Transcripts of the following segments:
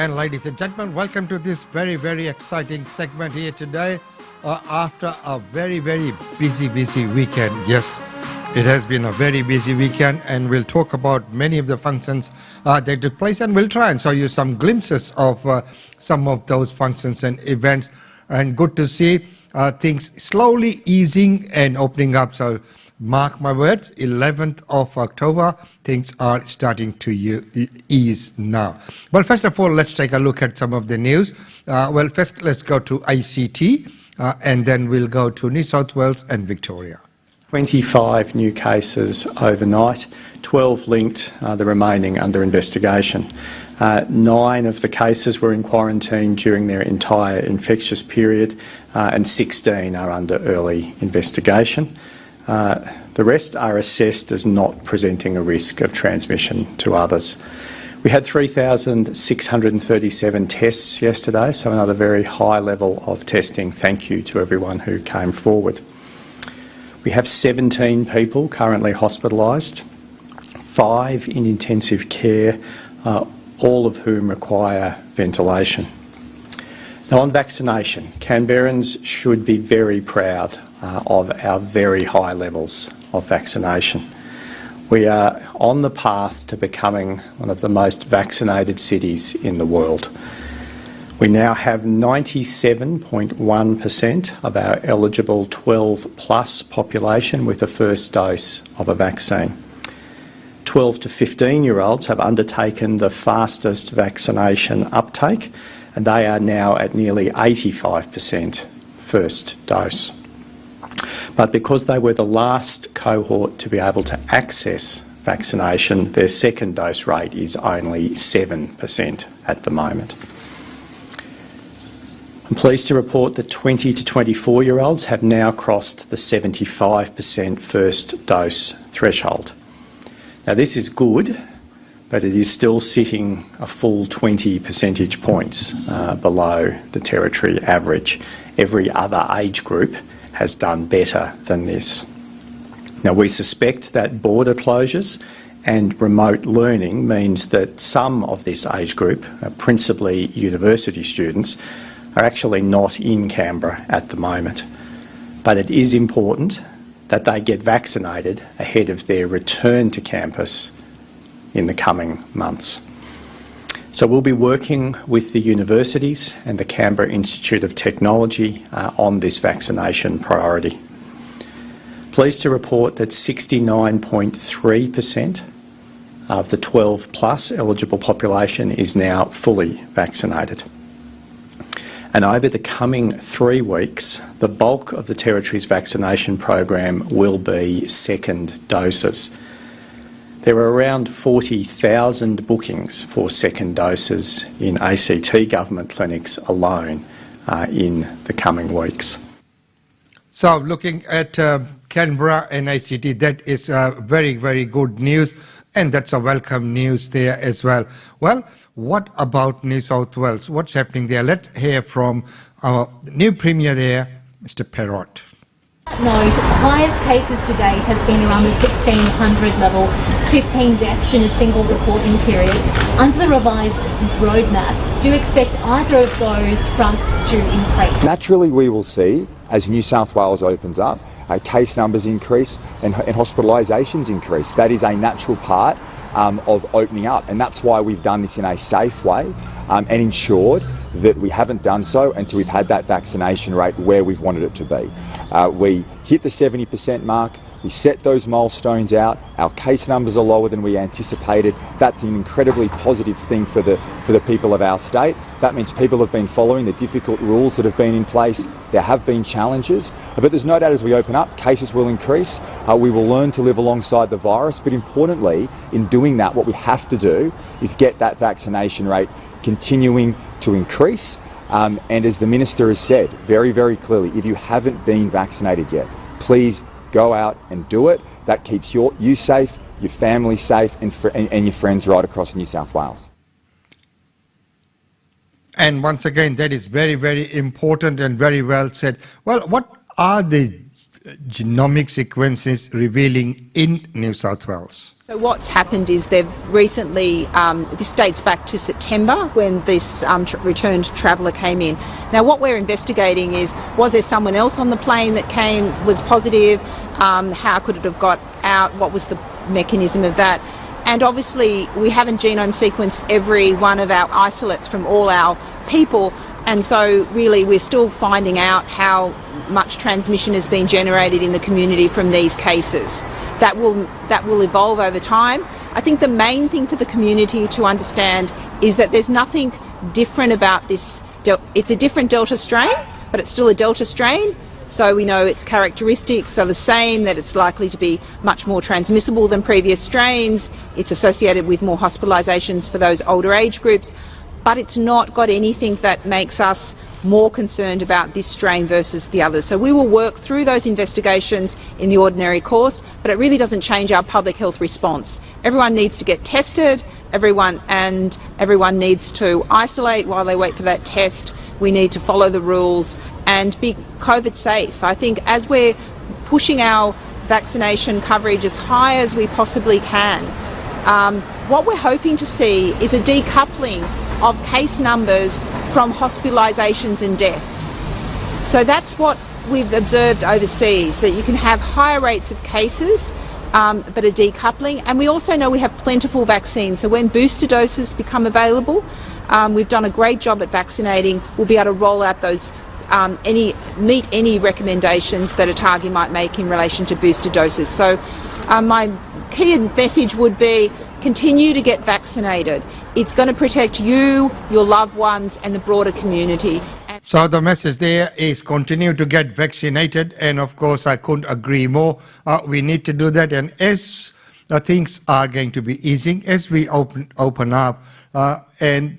And ladies and gentlemen, welcome to this very, very exciting segment here today after a very, very busy weekend. Yes, it has been a very busy weekend, and we'll talk about many of the functions that took place, and we'll try and show you some glimpses of some of those functions and events. And good to see things slowly easing and opening up. So mark my words, 11th of October, things are starting to ease now. Well, first of all, let's take a look at some of the news. First, let's go to ICT, and then we'll go to New South Wales and Victoria. 25 new cases overnight, 12 linked, the remaining under investigation. 9 of the cases were in quarantine during their entire infectious period, and 16 are under early investigation. The rest are assessed as not presenting a risk of transmission to others. We had 3,637 tests yesterday, so another very high level of testing. Thank you to everyone who came forward. We have 17 people currently hospitalised, 5 in intensive care, all of whom require ventilation. Now, on vaccination, Canberrans should be very proud of our very high levels of vaccination. We are on the path to becoming one of the most vaccinated cities in the world. We now have 97.1% of our eligible 12-plus population with a first dose of a vaccine. 12 to 15-year-olds have undertaken the fastest vaccination uptake, and they are now at nearly 85% first dose. But because they were the last cohort to be able to access vaccination, their second dose rate is only 7% at the moment. I'm pleased to report that 20 to 24-year-olds have now crossed the 75% first dose threshold. Now, this is good, but it is still sitting a full 20 percentage points below the territory average. Every other age group has done better than this. Now, we suspect that border closures and remote learning means that some of this age group, principally university students, are actually not in Canberra at the moment. But it is important that they get vaccinated ahead of their return to campus in the coming months. So we'll be working with the universities and the Canberra Institute of Technology on this vaccination priority. Pleased to report that 69.3% of the 12-plus eligible population is now fully vaccinated. And over the coming 3 weeks, the bulk of the Territory's vaccination program will be second doses. There are around 40,000 bookings for second doses in ACT government clinics alone in the coming weeks. So looking at Canberra and ACT, that is very, very good news, and that's a welcome news there as well. Well, what about New South Wales? What's happening there? Let's hear from our new Premier there, Mr. Perrott. Note, highest cases to date has been around the 1,600 level, 15 deaths in a single reporting period. Under the revised roadmap, do you expect either of those fronts to increase? Naturally, we will see, as New South Wales opens up, case numbers increase and hospitalisations increase. That is a natural part of opening up, and that's why we've done this in a safe way and ensured that we haven't done so until we've had that vaccination rate where we've wanted it to be. We hit the 70% mark, we set those milestones out, our case numbers are lower than we anticipated. That's an incredibly positive thing for the people of our state. That means people have been following the difficult rules that have been in place. There have been challenges, but there's no doubt as we open up, cases will increase. We will learn to live alongside the virus, but importantly, in doing that, what we have to do is get that vaccination rate continuing to increase. And as the Minister has said very, very clearly, if you haven't been vaccinated yet, please go out and do it. That keeps you safe, your family safe, and your friends right across New South Wales. And once again, that is very, very important and very well said. Well, what are the genomic sequences revealing in New South Wales? So what's happened is they've recently, this dates back to September when this returned traveller came in. Now what we're investigating is, was there someone else on the plane that was positive? How could it have got out? What was the mechanism of that? And obviously we haven't genome sequenced every one of our isolates from all our people, and so really we're still finding out how much transmission has been generated in the community from these cases. That will evolve over time. I think the main thing for the community to understand is that there's nothing different about this. It's a different Delta strain, but it's still a Delta strain. So we know its characteristics are the same, that it's likely to be much more transmissible than previous strains. It's associated with more hospitalisations for those older age groups, but it's not got anything that makes us more concerned about this strain versus the others. So we will work through those investigations in the ordinary course, but it really doesn't change our public health response. Everyone needs to get tested, everyone needs to isolate while they wait for that test. We need to follow the rules and be COVID safe. I think as we're pushing our vaccination coverage as high as we possibly can, what we're hoping to see is a decoupling of case numbers from hospitalisations and deaths. So that's what we've observed overseas, that you can have higher rates of cases but a decoupling. And we also know we have plentiful vaccines, so when booster doses become available, we've done a great job at vaccinating. We'll be able to roll out those, meet any recommendations that ATAGI might make in relation to booster doses. So my key message would be, continue to get vaccinated. It's going to protect you, your loved ones and the broader community. So the message there is continue to get vaccinated, and of course I couldn't agree more. We need to do that, and as things are going to be easing, as we open up, and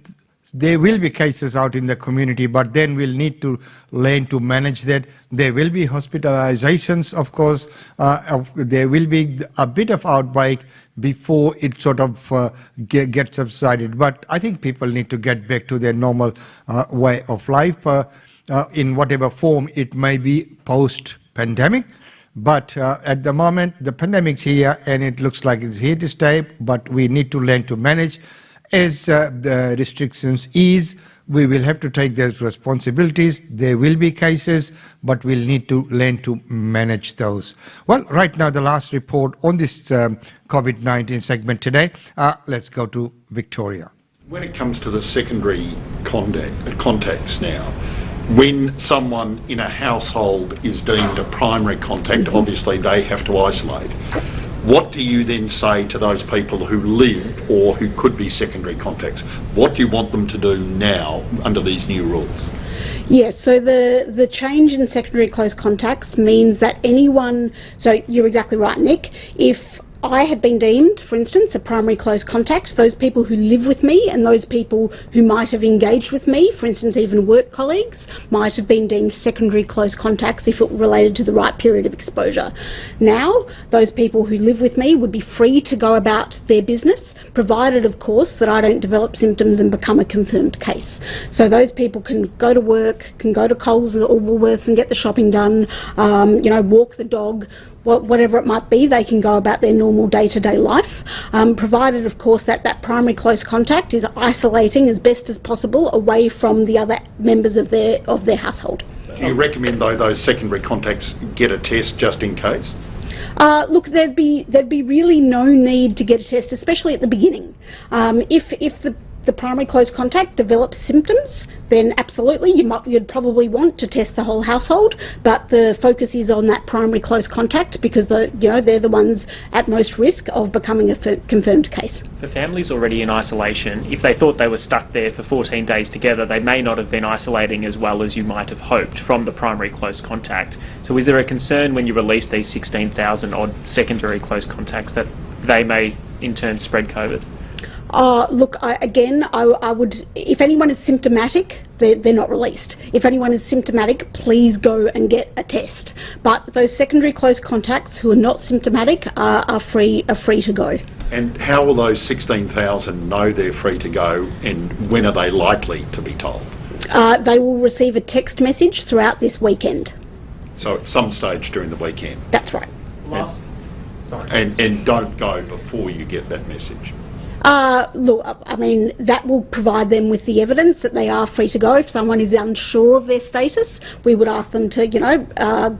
there will be cases out in the community, but then we'll need to learn to manage that. There will be hospitalizations, of course. There will be a bit of outbreak before it sort of gets subsided. But I think people need to get back to their normal way of life in whatever form it may be post-pandemic. But at the moment, the pandemic's here and it looks like it's here to stay, but we need to learn to manage. As the restrictions ease, we will have to take those responsibilities. There will be cases, but we'll need to learn to manage those. Well, right now, the last report on this COVID-19 segment today. Let's go to Victoria. When it comes to the secondary contacts now, when someone in a household is deemed a primary contact, obviously they have to isolate. What do you then say to those people who live or who could be secondary contacts? What do you want them to do now under these new rules? Yes, so the change in secondary close contacts means that anyone, so you're exactly right, Nick, if I had been deemed, for instance, a primary close contact, those people who live with me and those people who might have engaged with me, for instance, even work colleagues, might have been deemed secondary close contacts if it related to the right period of exposure. Now, those people who live with me would be free to go about their business, provided, of course, that I don't develop symptoms and become a confirmed case. So those people can go to work, can go to Coles or Woolworths and get the shopping done, walk the dog, whatever it might be, they can go about their normal day-to-day life, provided, of course, that that primary close contact is isolating as best as possible away from the other members of their household. Do you recommend, though, those secondary contacts get a test just in case? Look, there'd be really no need to get a test, especially at the beginning. If the primary close contact develops symptoms, then absolutely you'd probably want to test the whole household, but the focus is on that primary close contact because they're the ones at most risk of becoming a confirmed case. For families already in isolation, if they thought they were stuck there for 14 days together, they may not have been isolating as well as you might have hoped from the primary close contact. So is there a concern when you release these 16,000 odd secondary close contacts that they may in turn spread COVID? Look, I would, if anyone is symptomatic, they're not released. If anyone is symptomatic, please go and get a test. But those secondary close contacts who are not symptomatic are free to go. And how will those 16,000 know they're free to go, and when are they likely to be told? They will receive a text message throughout this weekend. So at some stage during the weekend. That's right. And don't go before you get that message. Look, I mean, that will provide them with the evidence that they are free to go. If someone is unsure of their status, we would ask them to,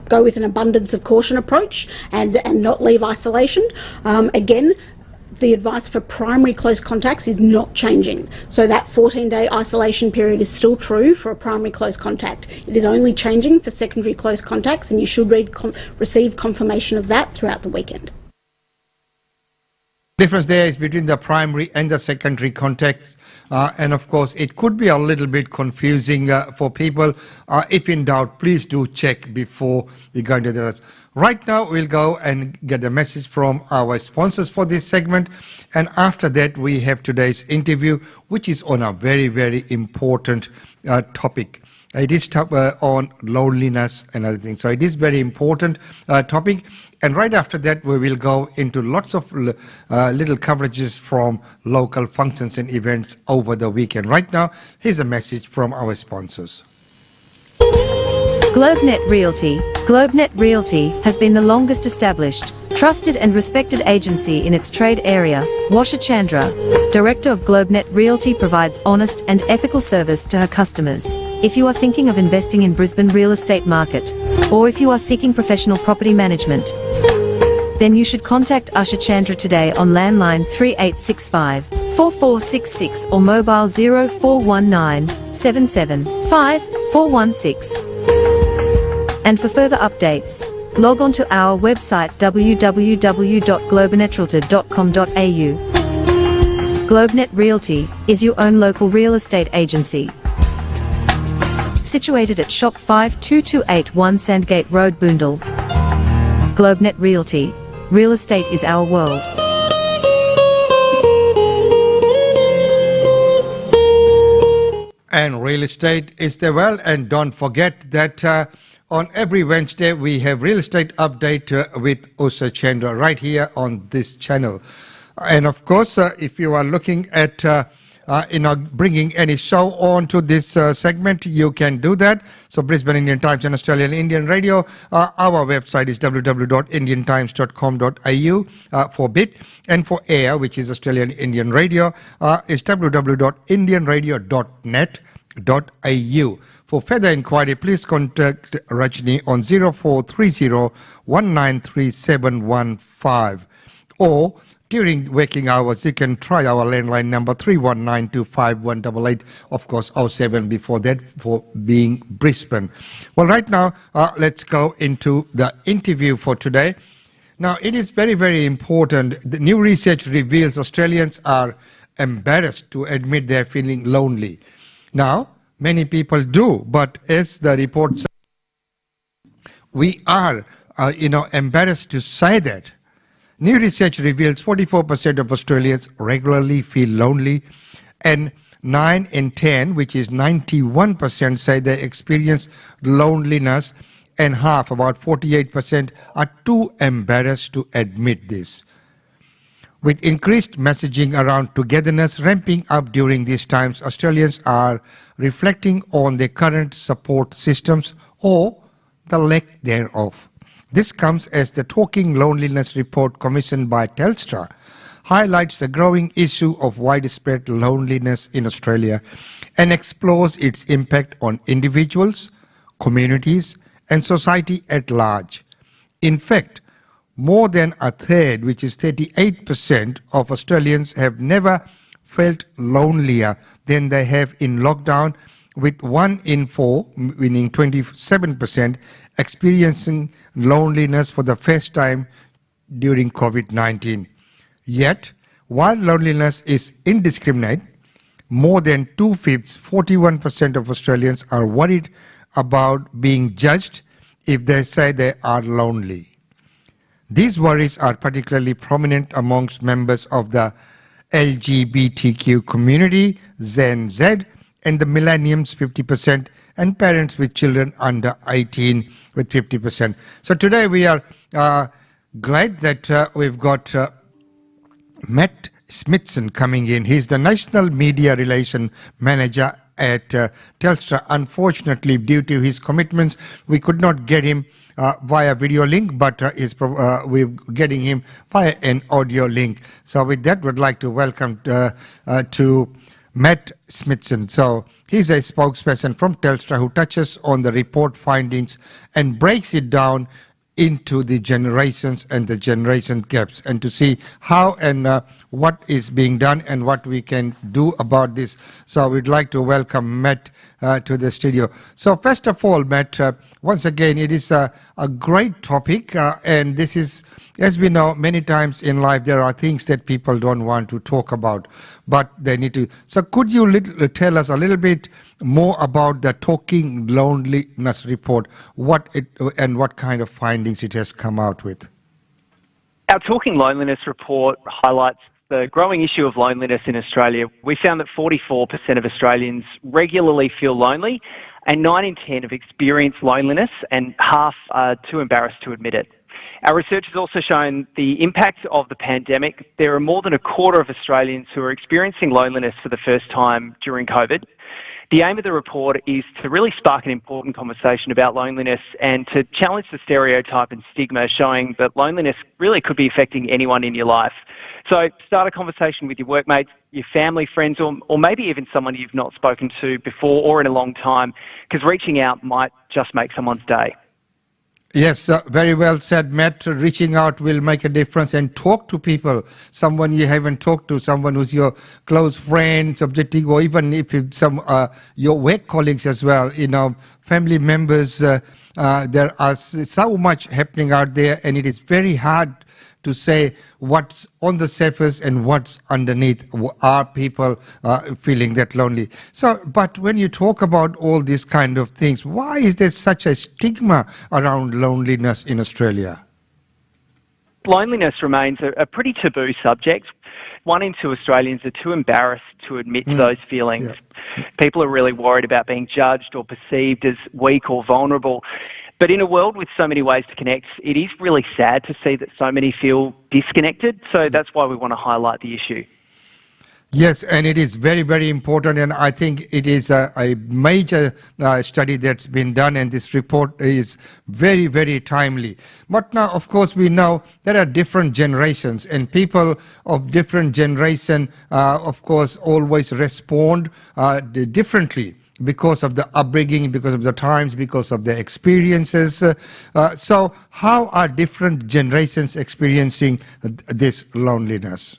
go with an abundance of caution approach and not leave isolation. Again, the advice for primary close contacts is not changing. So that 14-day isolation period is still true for a primary close contact. It is only changing for secondary close contacts, and you should receive confirmation of that throughout the weekend. Difference there is between the primary and the secondary contact, and of course it could be a little bit confusing for people. If in doubt, please do check before you go into the rest. Right now we'll go and get a message from our sponsors for this segment, and after that we have today's interview, which is on a very, very important topic. It is on loneliness and other things. So it is very important topic. And right after that, we will go into lots of little coverages from local functions and events over the weekend. Right now, here's a message from our sponsors. GlobeNet Realty. GlobeNet Realty has been the longest established, trusted and respected agency in its trade area. Washa Chandra, Director of GlobeNet Realty, provides honest and ethical service to her customers. If you are thinking of investing in Brisbane real estate market, or if you are seeking professional property management, then you should contact Usha Chandra today on landline 3865 4466 or mobile 0419 775 416. And for further updates, log on to our website www.globenetralty.com.au. GlobeNet Realty is your own local real estate agency. Situated at Shop 52281 Sandgate Road, Boondall. GlobeNet Realty. Real estate is our world. And real estate is the well. And don't forget that on every Wednesday we have real estate update with Usha Chandra right here on this channel. And of course, if you are looking at bringing any show on to this segment, you can do that. So Brisbane Indian Times and Australian Indian Radio, our website is www.indiantimes.com.au for bit, and for air, which is Australian Indian Radio, is www.indianradio.net.au. For further inquiry, please contact Rajni on 0430 193715, or during working hours, you can try our landline number 31925188, of course 07 before that for being Brisbane. Well, right now, let's go into the interview for today. Now, it is very, very important. The new research reveals Australians are embarrassed to admit they're feeling lonely. Now, many people do, but as the report says, we are, embarrassed to say that. New research reveals 44% of Australians regularly feel lonely, and 9 in 10, which is 91%, say they experience loneliness, and half, about 48%, are too embarrassed to admit this. With increased messaging around togetherness ramping up during these times, Australians are reflecting on their current support systems or the lack thereof. This comes as the Talking Loneliness report commissioned by Telstra highlights the growing issue of widespread loneliness in Australia and explores its impact on individuals, communities, and society at large. In fact, more than a third, which is 38% of Australians, have never felt lonelier than they have in lockdown, with 1 in 4, meaning 27%, experiencing loneliness for the first time during COVID-19. Yet, while loneliness is indiscriminate, more than 2/5, 41% of Australians are worried about being judged if they say they are lonely. These worries are particularly prominent amongst members of the LGBTQ community, Gen Z, and the millennials, 50%, and parents with children under 18 with 50%. So today we are glad that we've got Matt Smithson coming in. He's the National Media Relation Manager at Telstra. Unfortunately, due to his commitments, we could not get him via video link, but we're getting him via an audio link. So with that, we'd like to welcome to Matt Smithson. So he's a spokesperson from Telstra who touches on the report findings and breaks it down into the generations and the generation gaps, and to see how and what is being done and what we can do about this. So we'd like to welcome Matt to the studio. So first of all, Matt, once again, it is a great topic, and this is, as we know, many times in life there are things that people don't want to talk about, but they need to. So could you tell us a little bit more about the Talking Loneliness report, what it and what kind of findings it has come out with? Our Talking Loneliness report highlights the growing issue of loneliness in Australia. We found that 44% of Australians regularly feel lonely, and 9 in 10 have experienced loneliness, and half are too embarrassed to admit it. Our research has also shown the impact of the pandemic. There are more than a quarter of Australians who are experiencing loneliness for the first time during COVID. The aim of the report is to really spark an important conversation about loneliness and to challenge the stereotype and stigma, showing that loneliness really could be affecting anyone in your life. So start a conversation with your workmates, your family, friends, or maybe even someone you've not spoken to before or in a long time, because reaching out might just make someone's day. Yes, very well said, Matt. Reaching out will make a difference, and talk to people, someone you haven't talked to, someone who's your close friend, subjective, or even if some your work colleagues as well, family members. There are so much happening out there, and it is very hard to say what's on the surface and what's underneath. Are people feeling that lonely? So, but when you talk about all these kind of things, why is there such a stigma around loneliness in Australia? Loneliness remains a pretty taboo subject. 1 in 2 Australians are too embarrassed to admit to those feelings. Yeah. People are really worried about being judged or perceived as weak or vulnerable. But in a world with so many ways to connect, it is really sad to see that so many feel disconnected. So that's why we want to highlight the issue. Yes, and it is very, very important, and I think it is a major study that's been done, and this report is very, very timely. But now, of course, we know there are different generations, and people of different generation, of course, always respond differently, because of the upbringing, because of the times, because of the experiences. So how are different generations experiencing this loneliness?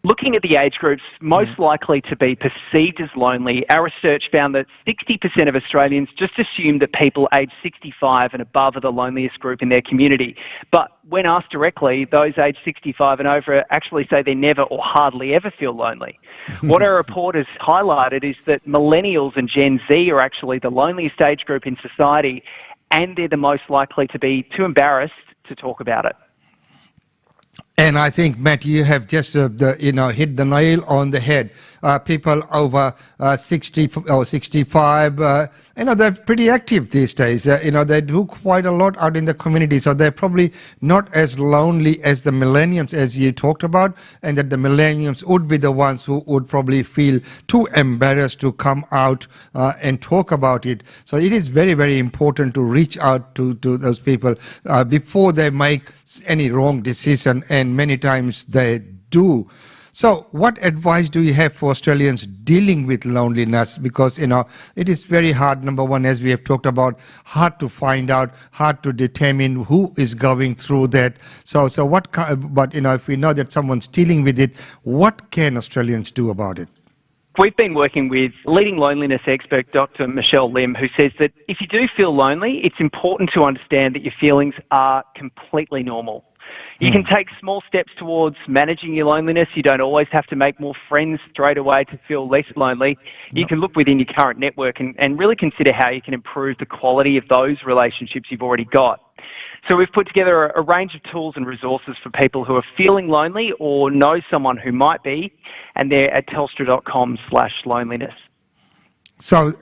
Looking at the age groups most likely to be perceived as lonely, our research found that 60% of Australians just assume that people aged 65 and above are the loneliest group in their community. But when asked directly, those aged 65 and over actually say they never or hardly ever feel lonely. What our report has highlighted is that millennials and Gen Z are actually the loneliest age group in society, and they're the most likely to be too embarrassed to talk about it. And I think, Matt, you have just hit the nail on the head. People over 60 or 65, they're pretty active these days. They do quite a lot out in the community, so they're probably not as lonely as the millennials, as you talked about, and that the millennials would be the ones who would probably feel too embarrassed to come out and talk about it. So it is very, very important to reach out to those people before they make any wrong decision, and many times they do. So what advice do you have for Australians dealing with loneliness? Because, it is very hard, number one, as we have talked about, hard to find out, hard to determine who is going through that. So what, but, if we know that someone's dealing with it, what can Australians do about it? We've been working with leading loneliness expert Dr. Michelle Lim, who says that if you do feel lonely, it's important to understand that your feelings are completely normal. You can take small steps towards managing your loneliness. You don't always have to make more friends straight away to feel less lonely. You can look within your current network and really consider how you can improve the quality of those relationships you've already got. So we've put together a range of tools and resources for people who are feeling lonely or know someone who might be, and they're at telstra.com/loneliness. So,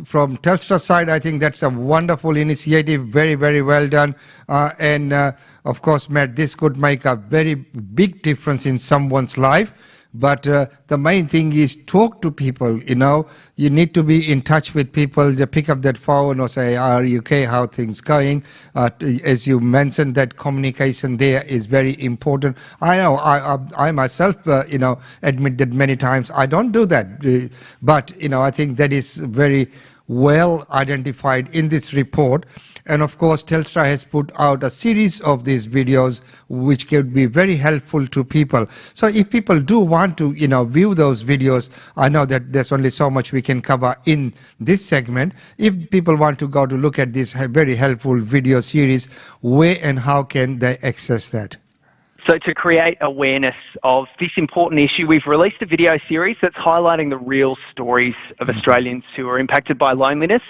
from Telstra side, I think that's a wonderful initiative, very, very well done. Of course, Matt, this could make a very big difference in someone's life. but the main thing is talk to people. You need to be in touch with people. They pick up that phone or say, are you okay, how things going? As you mentioned, that communication there is very important. I know I myself admit that many times I don't do that, but I think that is very well identified in this report. And of course, Telstra has put out a series of these videos which could be very helpful to people. So if people do want to, view those videos, I know that there's only so much we can cover in this segment. If people want to go to look at this very helpful video series, where and how can they access that? So to create awareness of this important issue, we've released a video series that's highlighting the real stories of Australians who are impacted by loneliness,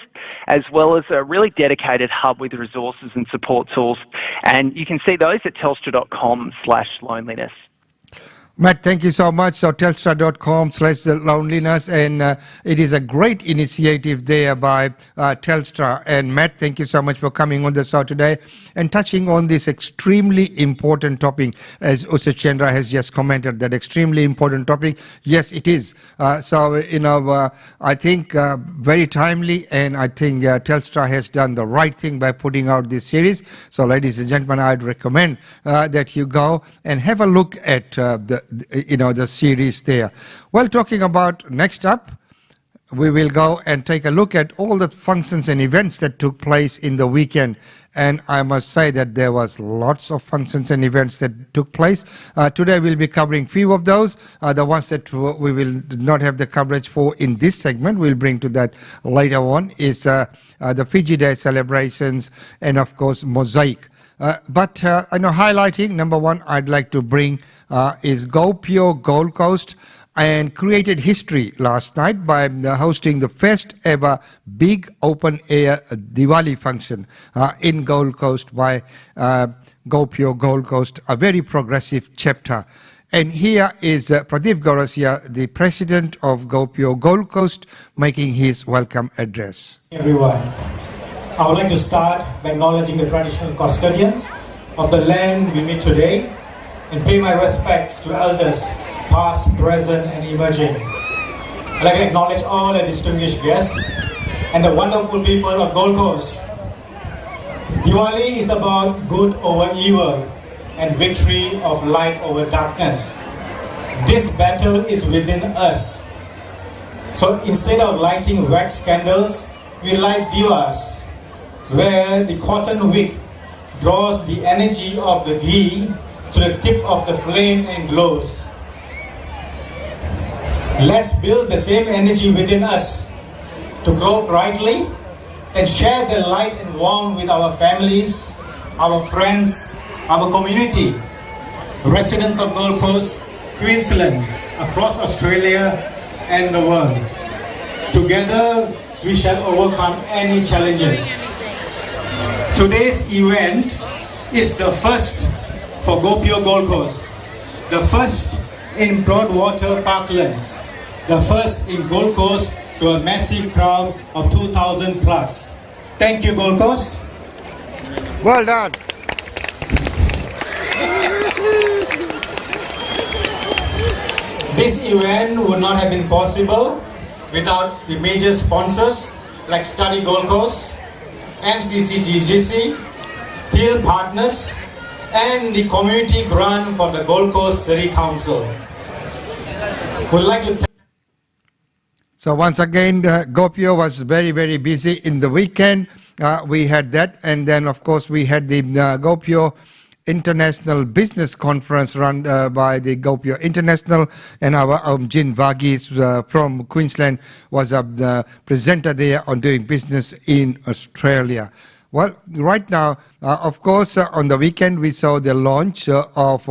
as well as a really dedicated hub with resources and support tools. And you can see those at telstra.com/loneliness. Matt, thank you so much. So telstra.com/loneliness, and it is a great initiative there by Telstra. And Matt, thank you so much for coming on the show today and touching on this extremely important topic, as Usachendra has just commented, that extremely important topic. Yes, it is. I think very timely, and I think Telstra has done the right thing by putting out this series. So ladies and gentlemen, I'd recommend that you go and have a look at the series there. Well, talking about next up, we will go and take a look at all the functions and events that took place in the weekend. And I must say that there was lots of functions and events that took place. Today we'll be covering few of those. The ones that we will not have the coverage for in this segment, we'll bring to that later on, is the Fiji Day celebrations and of course Mosaic. But highlighting, number one, I'd like to bring is Gopio Gold Coast, and created history last night by hosting the first ever big open air Diwali function in Gold Coast by Gopio Gold Coast, a very progressive chapter. And here is Pradeep Gaurasia, the president of Gopio Gold Coast, making his welcome address. Everyone, I would like to start by acknowledging the traditional custodians of the land we meet today and pay my respects to elders past, present and emerging. I'd like to acknowledge all the distinguished guests and the wonderful people of Gold Coast. Diwali is about good over evil and victory of light over darkness. This battle is within us. So instead of lighting wax candles, we light divas, where the cotton wick draws the energy of the ghee to the tip of the flame and glows. Let's build the same energy within us to grow brightly and share the light and warmth with our families, our friends, our community, residents of Gold Coast, Queensland, across Australia and the world. Together, we shall overcome any challenges. Today's event is the first for Gopio Gold Coast, the first in Broadwater Parklands, the first in Gold Coast to a massive crowd of 2,000 plus. Thank you, Gold Coast. Well done. This event would not have been possible without the major sponsors like Study Gold Coast, MCCGGC, Field Partners, and the community grant for the Gold Coast City Council. Would like to. So once again, Gopio was very, very busy in the weekend. We had that, and then of course we had the Gopio International Business Conference run by the Gopio International, and our Jin Vagis from Queensland was the presenter there on doing business in Australia. Well, right now, of course, on the weekend we saw the launch of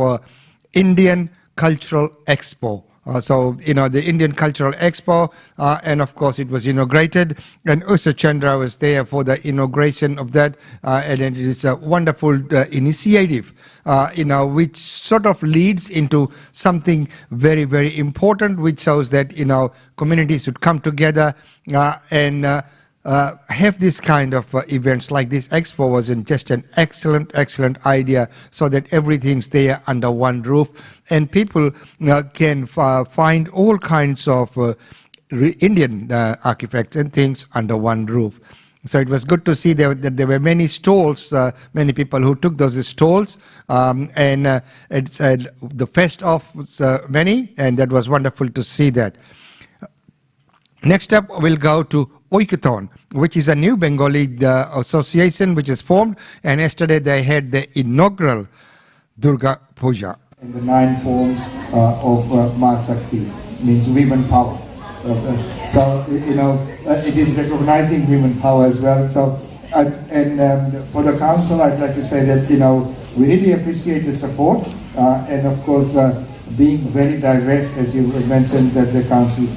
Indian Cultural Expo. The Indian Cultural Expo, and of course it was inaugurated, and Usachendra was there for the inauguration of that, and it is a wonderful initiative, which sort of leads into something very, very important, which shows that, communities should come together and have this kind of events like this Expo was just an excellent idea, so that everything's there under one roof, and people can find all kinds of Indian artifacts and things under one roof. So it was good to see that there were many stalls, many people who took those stalls, and it's the fest of many, and that was wonderful to see that. Next up, we'll go to Oikathon, which is a new Bengali association which is formed, and yesterday they had the inaugural Durga Puja. In the 9 forms of Ma Shakti, means women power. So, it is recognizing women power as well. So, for the council, I'd like to say that, we really appreciate the support, and of course, being very diverse, as you mentioned, that the council,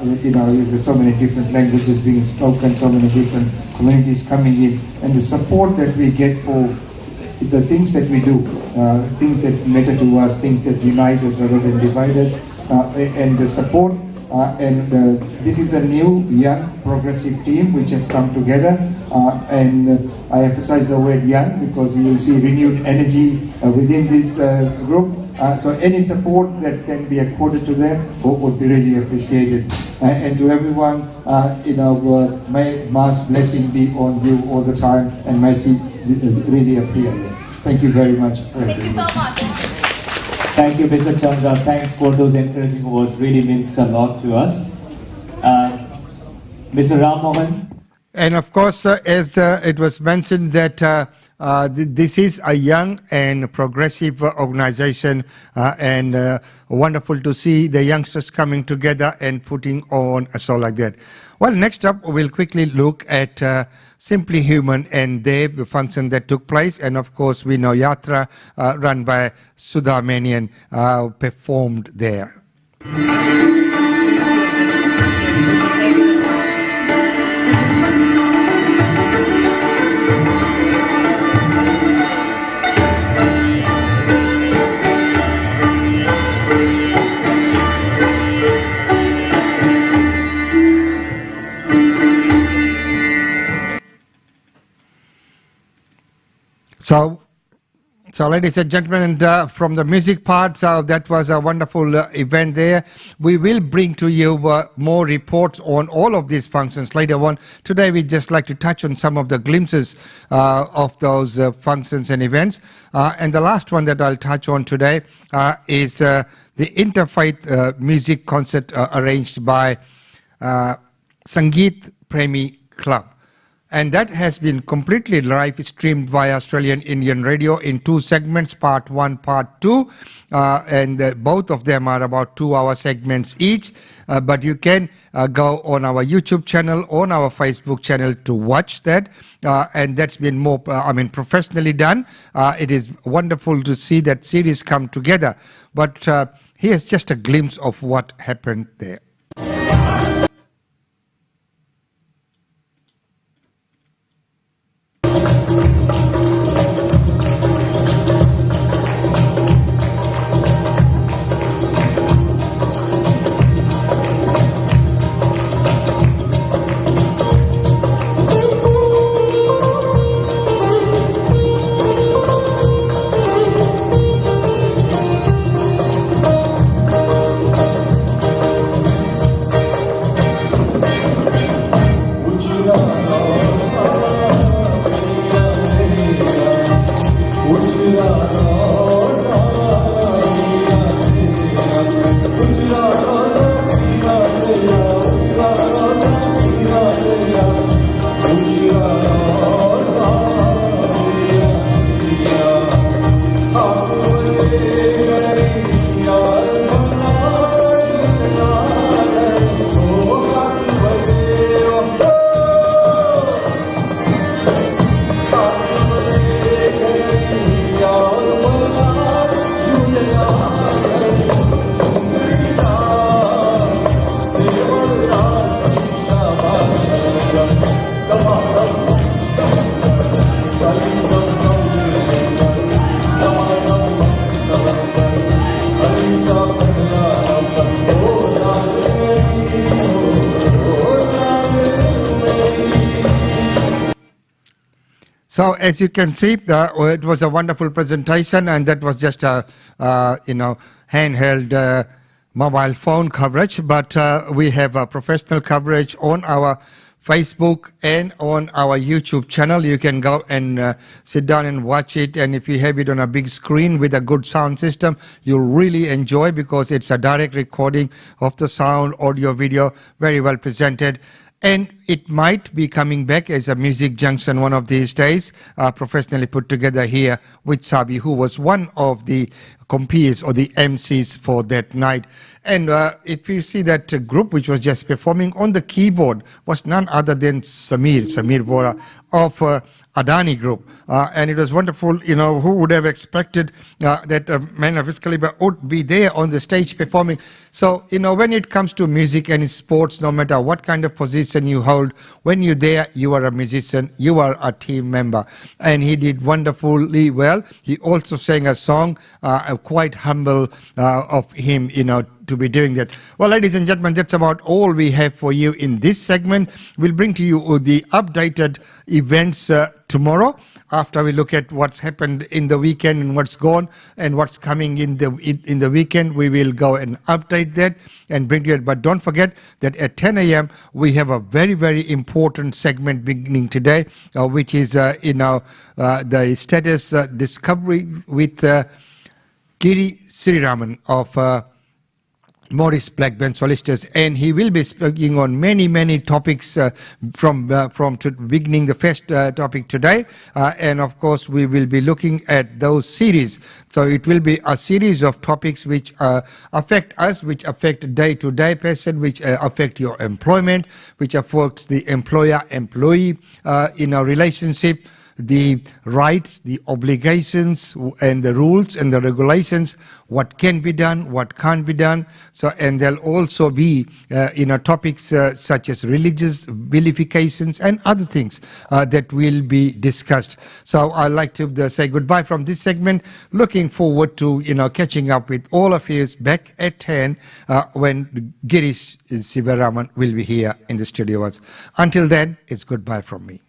with so many different languages being spoken, so many different communities coming in, and the support that we get for the things that we do, things that matter to us, things that unite us rather than divide us, and the support. This is a new, young, progressive team which have come together, and I emphasize the word young because you will see renewed energy within this group. So any support that can be accorded to them would be really appreciated. And to everyone, may Ma's blessing be on you all the time, and may she really appear. Thank you very much. Thank you so much. Thank you, Mr. Chandra. Thanks for those encouraging words. Really means a lot to us. Mr. Ram Mohan. And of course, as it was mentioned that this is a young and progressive organization, and wonderful to see the youngsters coming together and putting on a show like that. Well, next up, we'll quickly look at Simply Human and the function that took place. And of course, we know Yatra, run by Sudha Manian, performed there. So ladies and gentlemen, and from the music part, that was a wonderful event there. We will bring to you more reports on all of these functions later on. Today we'd just like to touch on some of the glimpses of those functions and events. And the last one that I'll touch on today is the interfaith music concert arranged by Sangeet Premi Club. And that has been completely live streamed via Australian Indian Radio in 2 segments, part 1, part 2. And both of them are about 2-hour segments each. But you can go on our YouTube channel, on our Facebook channel to watch that. And that's been more, professionally done. It is wonderful to see that series come together. But here's just a glimpse of what happened there. So as you can see, it was a wonderful presentation, and that was just a handheld mobile phone coverage. But we have a professional coverage on our Facebook and on our YouTube channel. You can go and sit down and watch it, and if you have it on a big screen with a good sound system, you'll really enjoy, because it's a direct recording of the sound, audio, video, very well presented. And it might be coming back as a music junction one of these days, professionally put together here with Sabi, who was one of the compeers or the MCs for that night. And if you see that group which was just performing, on the keyboard was none other than Samir Vora of Adani Group. And it was wonderful. Who would have expected that a man of his caliber would be there on the stage performing. So, when it comes to music and sports, no matter what kind of position you hold, when you're there, you are a musician, you are a team member. And he did wonderfully well. He also sang a song, quite humble of him, to be doing that. Well, ladies and gentlemen, that's about all we have for you in this segment. We'll bring to you the updated events tomorrow, after we look at what's happened in the weekend and what's gone and what's coming in the weekend. We will go and update that and bring you it. But don't forget that at 10 a.m. we have a very, very important segment beginning today, which is the status discovery with Giri Sriraman of Morris Blackburn Solicitors, and he will be speaking on many topics from beginning the first topic today, and of course we will be looking at those series. So it will be a series of topics which affect us, which affect day-to-day person, which affect your employment, which affects the employer-employee in a relationship, the rights, the obligations, and the rules and the regulations, what can be done, what can't be done. So, and there'll also be topics such as religious vilifications and other things that will be discussed. So I'd like to say goodbye from this segment. Looking forward to catching up with all of you back at 10 when Girish Sivaraman will be here in the studio. Until then, it's goodbye from me.